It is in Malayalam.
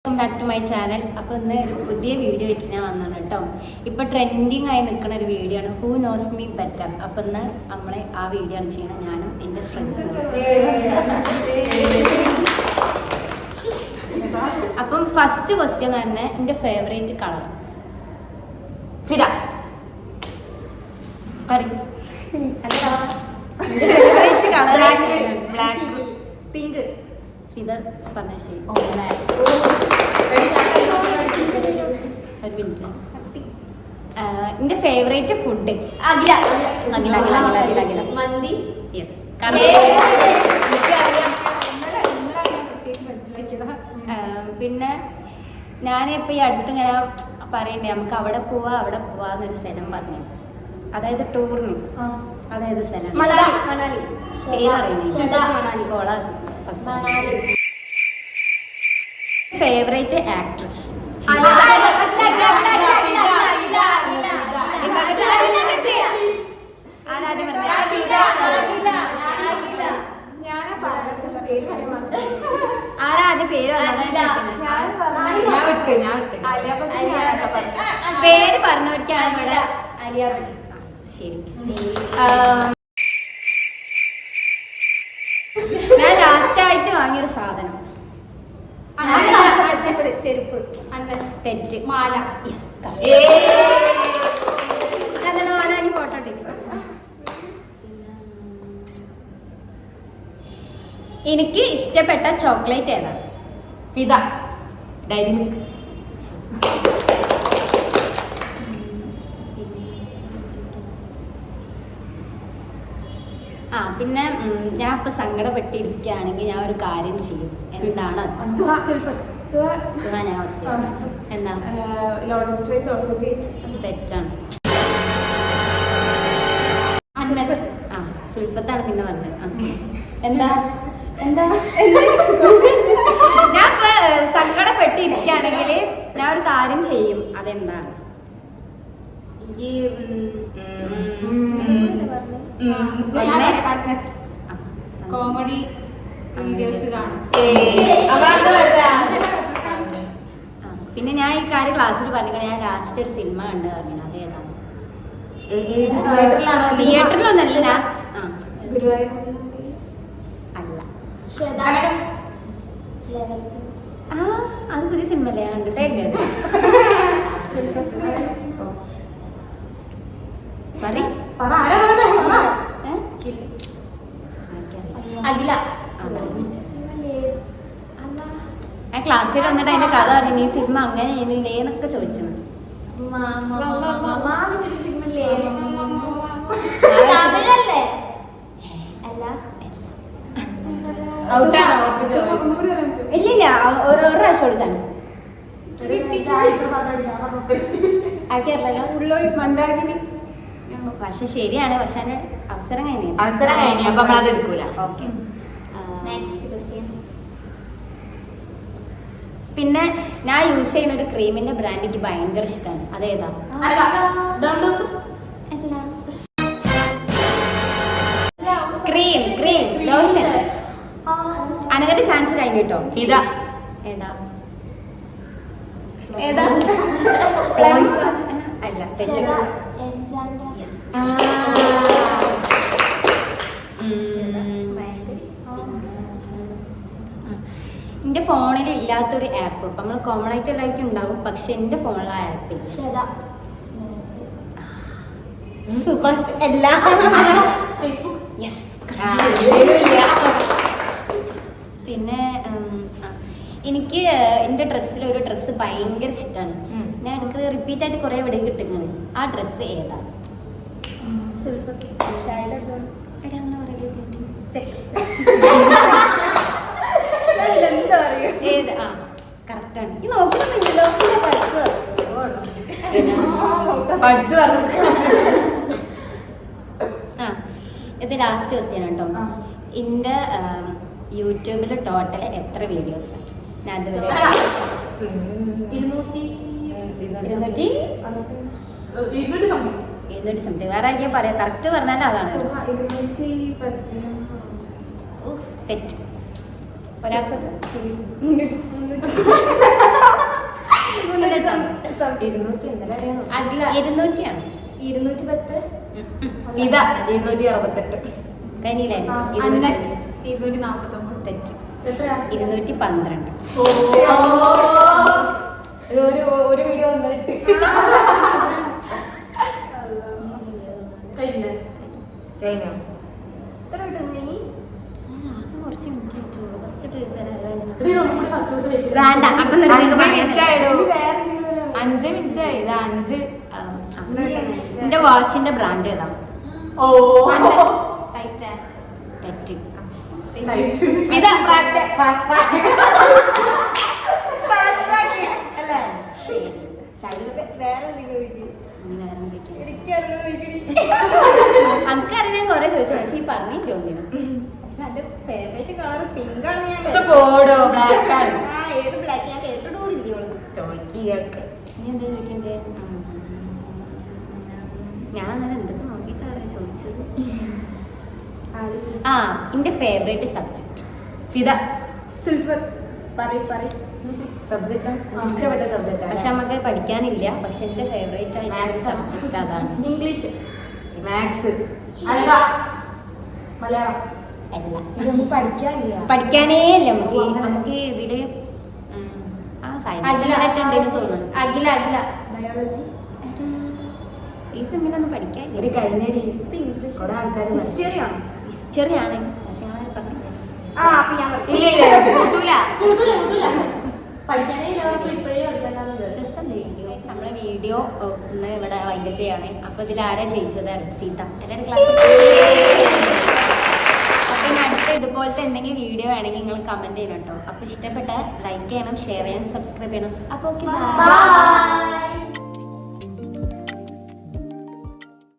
Welcome back to my channel. അപ്പോൾ ഇന്ന് ഒരു പുതിയ വീഡിയോ ആയിട്ട് ഞാൻ വന്നതാണ് കേട്ടോ. ഇപ്പോൾ ട്രെൻഡിങ് ആയി നിൽക്കുന്ന ഒരു വീഡിയോ ആണ് ഹൂ നോസ് മീ ബെറ്റർ. അപ്പോൾ ഇന്ന് നമ്മളെ ആ വീഡിയോ ആണ് ചെയ്യുന്നത്, ഞാനും എൻ്റെ ഫ്രണ്ട്സും. അപ്പം ഫസ്റ്റ് ക്വസ്റ്റ്യൻ തന്നെ എൻ്റെ ഫേവറേറ്റ് കളർ ഫിദ പറയും. എൻ്റെ favourite colour black pink. Fida പറഞ്ഞ ശരി. എന്റെ ഫേവറേറ്റ് ഫുഡ് അഖില അഖില അഖില അഖില അഖില അഖില മന്തി. യെസ്. പിന്നെ ഞാനിപ്പോൾ ഈ അടുത്തിങ്ങനെ പറയണ്ടേ നമുക്ക് അവിടെ പോവാന്നൊരു സ്ഥലം പറഞ്ഞു, അതായത് ടൂറിന്. അതായത് സ്ഥലം പേര് പറയുന്നത് ഫേവറേറ്റ് ആക്ട്രസ് ആരാദ്യം പേര് പേര് പറഞ്ഞവർക്കാണ് ഇവിടെ അലിയ. ശരി. ഞാൻ ലാസ്റ്റ് ആയിട്ട് വാങ്ങിയൊരു സാധനം ചെരുപ്പ്. തെറ്റ്. മാല. യെസ്. മാല ഫോട്ടോ എനിക്ക് ഇഷ്ടപ്പെട്ട ചോക്ലേറ്റ് ഏതാണ്? ഫിദ ഡയറി മിൽക്ക്. പിന്നെ ഞാൻ ഇപ്പൊ സങ്കടപ്പെട്ടിരിക്കുകയാണെങ്കിൽ ഞാൻ ഒരു കാര്യം ചെയ്യും. എന്താണ് അത്? എന്താ? തെറ്റാണ്. സുൽഫത്താണ് പിന്നെ പറഞ്ഞത്. എന്താ എന്താ ഞാൻ ഇപ്പൊ സങ്കടപ്പെട്ടിരിക്കുകയാണെങ്കിൽ ഞാൻ ഒരു കാര്യം ചെയ്യും. അതെന്താണ്? ഈ കോമഡി വീഡിയോസ് കാണും. പിന്നെ ഞാൻ ഈ കാര്യം ക്ലാസ്സിൽ പറഞ്ഞു. ഞാൻ ലാസ്റ്റ് ഒരു സിനിമ കണ്ടു പറഞ്ഞു. അതേതാണ്? തിയേറ്ററിലൊന്നല്ല. അല്ല. അത് പുതിയ സിനിമ അല്ലേ? കണ്ടിട്ടേ അഖില. ഞാൻ ക്ലാസ്സിൽ വന്നിട്ട് അതിന്റെ കഥ പറഞ്ഞു. ഈ സിനിമ അങ്ങനെ എന്നൊക്കെ ചോദിച്ചത്. ഇല്ലില്ല, ഒരു പ്രാവശ്യം ചാൻസ് പക്ഷെ ശരിയാണ്. പക്ഷെ അവസരം കഴിഞ്ഞു. അപ്പൊ നമ്മളത് എടുക്കൂല. ഓക്കെ. പിന്നെ ഞാൻ യൂസ് ചെയ്യുന്ന ഒരു ക്രീമിന്റെ ബ്രാൻഡ് എനിക്ക് ഭയങ്കര ഇഷ്ടമാണ്. അതേതാ? Cream cream lotion. അനകന്റെ ചാൻസ് കഴിഞ്ഞു കേട്ടോ. ഇതാ ഏതാ ഏതാ? അല്ല, എന്റെ ഫോണിൽ ഇല്ലാത്തൊരു ആപ്പ്. ഇപ്പൊ നമ്മള് കോമൺ ആയിട്ട് എല്ലാവർക്കും ഉണ്ടാവും, പക്ഷെ എന്റെ ഫോണിൽ ആ ആപ്പ് ഇല്ല. സുഭാഷ് അല്ല. യെസ്. പിന്നെ എനിക്ക് എൻ്റെ ഡ്രസ്സിൽ ഒരു ഡ്രസ്സ് ഭയങ്കര ഇഷ്ടമാണ്. ഞാൻ എനിക്ക് റിപ്പീറ്റ് ആയിട്ട് കുറെ ഇവിടെ കിട്ടുന്നത്. ആ ഡ്രസ്സ് ഏതാ? ഏത്? ആ കറക്റ്റാണ്. ഈ നോക്കുന്നുണ്ടല്ലോ. ഇത് ലാസ്റ്റ് ക്വസ്റ്റ്യൻ കേട്ടോ. എൻ്റെ യൂട്യൂബിൽ ടോട്ടൽ എത്ര വീഡിയോസ്? ഞാൻ ഇതുവരെ 200 സംതിങ്. വേറെ ആക്കിയാൽ പറയാം. കറക്റ്റ് പറഞ്ഞാൽ അതാണ്. തെറ്റ്. ഒരാൾക്ക് 200 ഇന്നലെ അറിയാമോ? അഖില 200 ആണ്. 210. ഇത 268. കനിയിലെ 249. തെറ്റ്. 212. ഒരു വീഡിയോ വന്നിട്ട് കഴിഞ്ഞോ? എത്ര കിട്ടുന്നു നീ? ആകെ കുറച്ച് മിനിറ്റ് ആയിട്ടുള്ളൂ. ഫസ്റ്റ് ചോദിച്ചാൽ വേണ്ട, അപ്പൊ നിങ്ങൾക്ക് 5 മിനിറ്റ് ആയിടോ. വേറെ 5 മിനിറ്റ് ആയി. ഇത് 5. എന്റെ വാച്ചിന്റെ ബ്രാൻഡ് ഏതാ? തെറ്റ്. ഇതാ അനക്കറിയാൻ കൊറേ ചോദിച്ചു, പക്ഷെ ഈ പറഞ്ഞു തോന്നിയത്. പക്ഷെ എന്റെ ഫേവറേറ്റ് കളർ പിങ്ക് ആണ്. ഞാൻ പോടോ ബ്ലാക്ക് ആണ്. ഏത് ബ്ലാക്ക് ഞാൻ കേട്ടിട്ടൂടില്ലേ? ചോദിക്കൊക്കെ നീ എന്താ ചോദിക്കണ്ടേ? ഞാൻ അന്നേരം എന്തൊക്കെ നോക്കിയിട്ടാണ് ചോദിച്ചത്. ആ, എന്റെ ഫേവറേറ്റ് സബ്ജക്ട് ഫിദ. സിൽവർ. പറയ് സബ്ജക്റ്റ് ഇഷ്ടപ്പെട്ട സബ്ജക്റ്റ് പക്ഷെ നമുക്ക് പഠിക്കാനില്ല. പക്ഷെ എന്റെ ഫേവറേറ്റ് ആയിട്ടുള്ള സബ്ജക്ട് അതാണ്. English, maths. മലയാളം. അല്ല, ഇതൊന്നും പഠിക്കാനില്ല. പഠിക്കാനേ ഇല്ല നമുക്ക് ഇതില് തോന്നുന്നു. അഖില ബയോളജി. ഈ സെമ്മിലൊന്നും പഠിക്കാനില്ല. ഒരു കഴിഞ്ഞ കുറെ ആൾക്കാർ ഹിസ്റ്ററി ആണ്. ഹിസ്റ്ററി ആണ്. പക്ഷെ ഞങ്ങൾ പറഞ്ഞില്ല. അപ്പൊ ഞാൻ ഇല്ല കൂട്ടൂല. പഠിക്കാനേ ഇല്ല. ഇപ്പോഴേ പഠിക്കാനാണ്. വീഡിയോ നമ്മളെ വീഡിയോ ഇന്ന് ഇവിടെ വൈൻഡപ്പ് ചെയ്യാണ്. അപ്പൊ ഇതിൽ ആരാ ജയിച്ചത്? സീത. എൻ്റെ ക്ലാസ്. അപ്പൊ ഇനി അടുത്ത ഇതുപോലത്തെ എന്തെങ്കിലും വീഡിയോ വേണമെങ്കിൽ നിങ്ങൾ കമന്റ് ചെയ്യണം കേട്ടോ. അപ്പൊ ഇഷ്ടപ്പെട്ട ലൈക്ക് ചെയ്യണം, ഷെയർ ചെയ്യണം, സബ്സ്ക്രൈബ് ചെയ്യണം. അപ്പൊ ഓക്കെ, ബൈ.